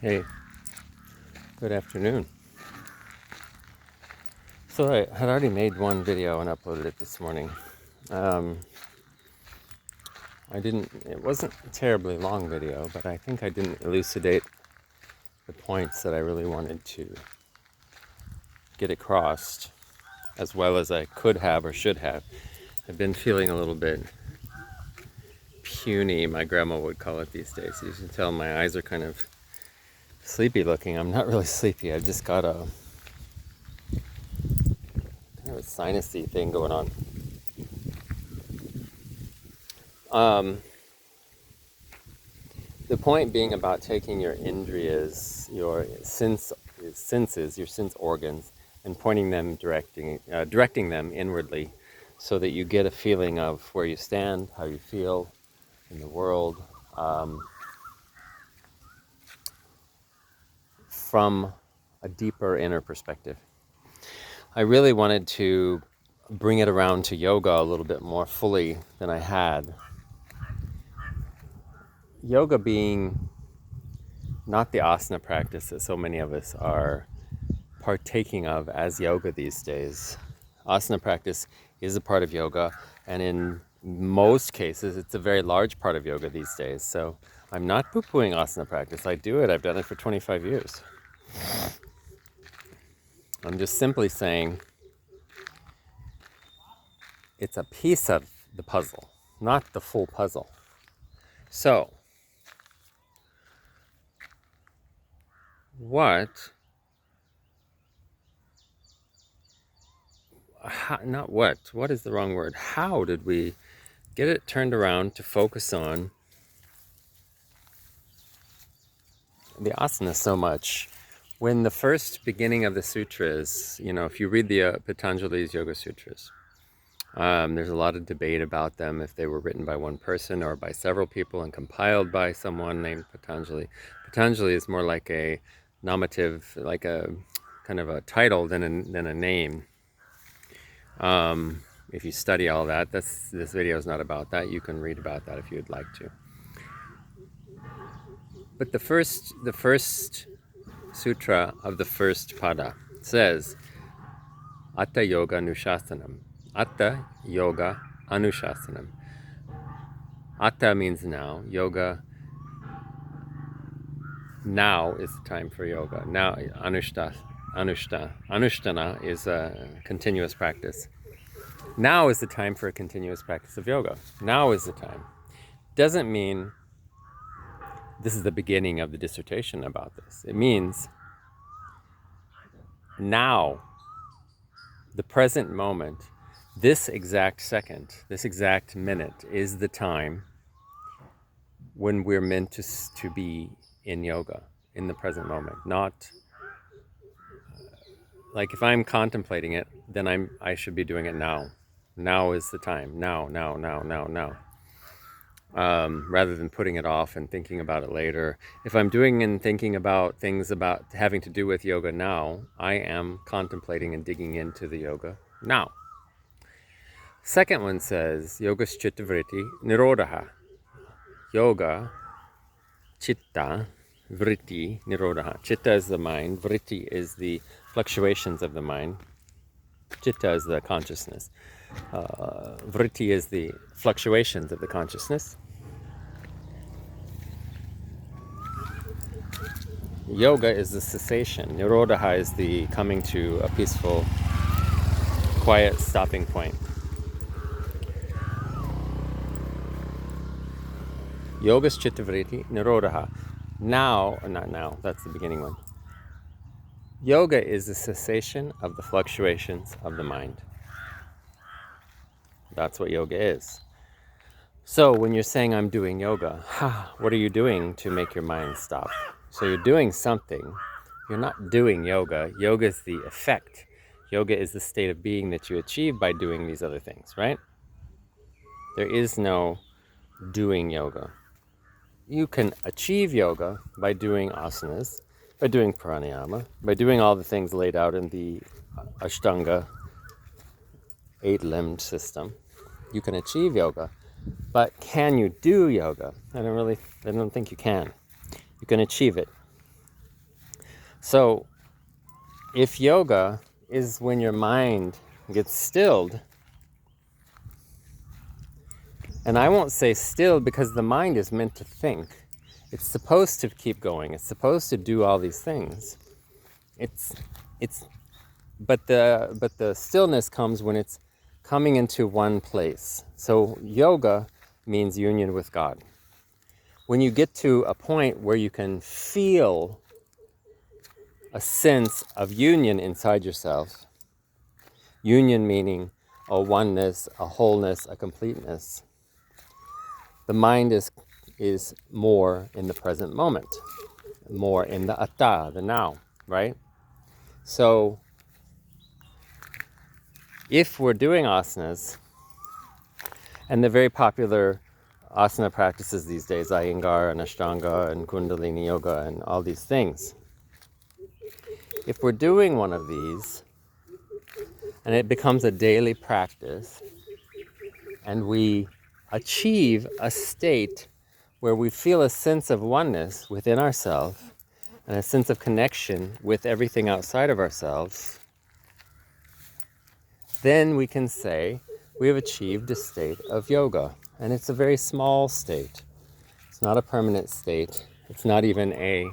Hey, good afternoon. So I had already made one video and uploaded it this morning. Um, it wasn't a terribly long video, but I think I didn't elucidate the points that I really wanted to get across as well as I could have or should have. I've been feeling a little bit puny, my grandma would call it these days. You can tell my eyes are kind of sleepy looking. I'm not really sleepy. I've just got a kind of a sinusy thing going on. The point being about taking your indriyas, your senses, your sense organs, and pointing them, directing them inwardly, so that you get a feeling of where you stand, how you feel in the world, from a deeper inner perspective. I really wanted to bring it around to yoga a little bit more fully than I had. Yoga being not the asana practice that so many of us are partaking of as yoga these days. Asana practice is a part of yoga, and in most cases it's a very large part of yoga these days. So I'm not poo-pooing asana practice. I do it. I've done it for 25 years. I'm just simply saying it's a piece of the puzzle, not the full puzzle. So what is the wrong word? How did we get it turned around to focus on the asana so much? When the first beginning of the sutras, if you read the Patanjali's Yoga Sutras, there's a lot of debate about them, if they were written by one person or by several people and compiled by someone named Patanjali. Patanjali is more like a nominative, like a kind of a title than a name. If you study all that, this video is not about that. You can read about that if you would like to. But the first sutra of the first pada says Athayogānuśasanam. Athayogānuśasanam. Atha means now. Yoga, now is the time for yoga. Now, Anushtana is a continuous practice. Now is the time for a continuous practice of yoga. Now is the time. Doesn't mean this is the beginning of the dissertation about this. It means now, the present moment, this exact second, this exact minute is the time when we're meant to be in yoga, in the present moment. Not like if I'm contemplating it, then I should be doing it now. Now is the time. Now. Rather than putting it off and thinking about it later. If I'm doing and thinking about things about having to do with yoga now, I am contemplating and digging into the yoga now. Second one says, Yoga Chitta Vritti Nirodha. Yoga, Chitta, Vritti, Nirodha. Chitta is the mind, Vritti is the fluctuations of the mind. Chitta is the consciousness. Vritti is the fluctuations of the consciousness. Yoga is the cessation. Nirodha is the coming to a peaceful, quiet stopping point. Yoga's Chitta Vritti Nirodha. Not now, that's the beginning one. Yoga is the cessation of the fluctuations of the mind. That's what yoga is. So when you're saying I'm doing yoga, what are you doing to make your mind stop? So you're doing something. You're not doing yoga. Yoga is the effect. Yoga is the state of being that you achieve by doing these other things, right? There is no doing yoga. You can achieve yoga by doing asanas, by doing pranayama, by doing all the things laid out in the Ashtanga 8-limbed system. You can achieve yoga, but can you do yoga? I don't think you can. You can achieve it. So if yoga is when your mind gets stilled, and I won't say stilled because the mind is meant to think. It's supposed to keep going. It's supposed to do all these things. But the stillness comes when it's coming into one place. So yoga means union with God. When you get to a point where you can feel a sense of union inside yourself, union meaning a oneness, a wholeness, a completeness, the mind is more in the present moment, more in the Atha, the now, right? So if we're doing asanas, and the very popular asana practices these days, Iyengar and Ashtanga and Kundalini Yoga and all these things, if we're doing one of these and it becomes a daily practice and we achieve a state where we feel a sense of oneness within ourselves and a sense of connection with everything outside of ourselves, then we can say we have achieved a state of yoga. And it's a very small state. It's not a permanent state. It's not even a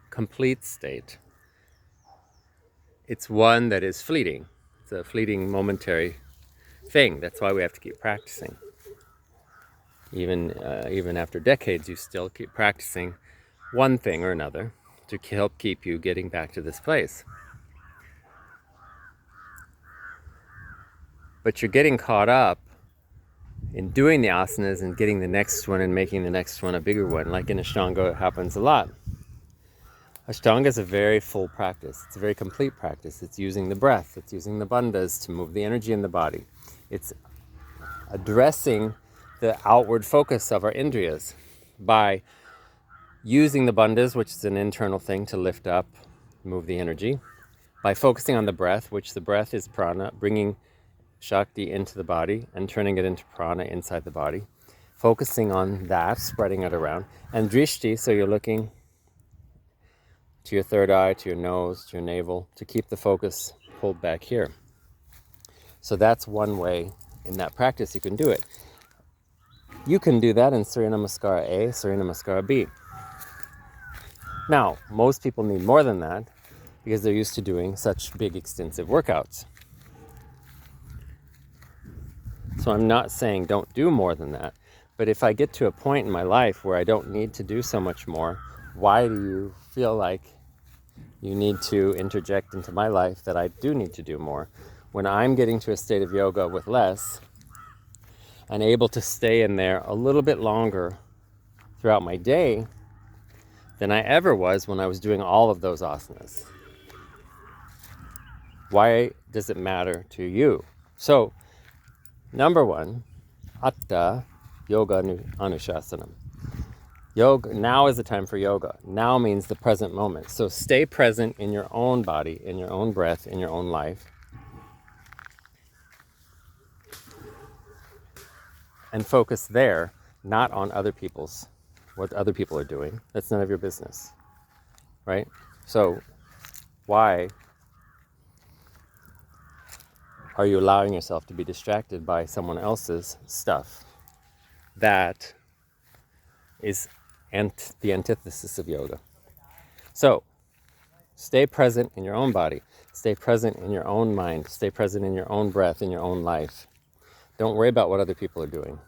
complete state. It's one that is fleeting. It's a fleeting, momentary thing. That's why we have to keep practicing. Even after decades, you still keep practicing one thing or another to help keep you getting back to this place. But you're getting caught up in doing the asanas and getting the next one and making the next one a bigger one. Like in Ashtanga, it happens a lot. Ashtanga is a very full practice. It's a very complete practice. It's using the breath. It's using the bandhas to move the energy in the body. It's addressing the outward focus of our indriyas by using the bandhas, which is an internal thing to lift up, move the energy, by focusing on the breath, which the breath is prana, bringing Shakti into the body and turning it into prana inside the body. Focusing on that, spreading it around. And drishti, so you're looking to your third eye, to your nose, to your navel, to keep the focus pulled back here. So that's one way in that practice you can do it. You can do that in Surya Namaskara A, Surya Namaskara B. Now, most people need more than that because they're used to doing such big, extensive workouts. So I'm not saying don't do more than that. But if I get to a point in my life where I don't need to do so much more, why do you feel like you need to interject into my life that I do need to do more? When I'm getting to a state of yoga with less and able to stay in there a little bit longer throughout my day than I ever was when I was doing all of those asanas. Why does it matter to you? So, number one, Athayogānuśasanam. Yoga, now is the time for yoga. Now means the present moment. So stay present in your own body, in your own breath, in your own life. And focus there, not on what other people are doing. That's none of your business, right? So why are you allowing yourself to be distracted by someone else's stuff? That is the antithesis of yoga. So, stay present in your own body. Stay present in your own mind. Stay present in your own breath, in your own life. Don't worry about what other people are doing.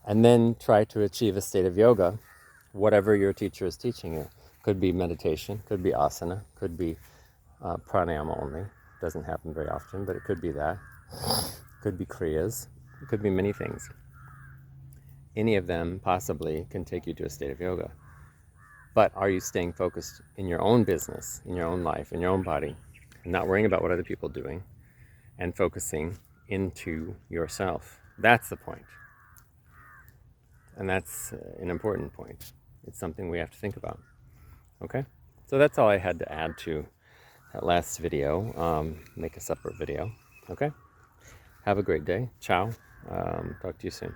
And then try to achieve a state of yoga, whatever your teacher is teaching you. Could be meditation, could be asana, could be pranayama only. Doesn't happen very often, but it could be that. Could be kriyas. It could be many things. Any of them possibly can take you to a state of yoga. But are you staying focused in your own business, in your own life, in your own body, and not worrying about what other people are doing, and focusing into yourself? That's the point. And that's an important point. It's something we have to think about. Okay? So that's all I had to add to that last video. Make a separate video. Okay? Have a great day. Ciao. Talk to you soon.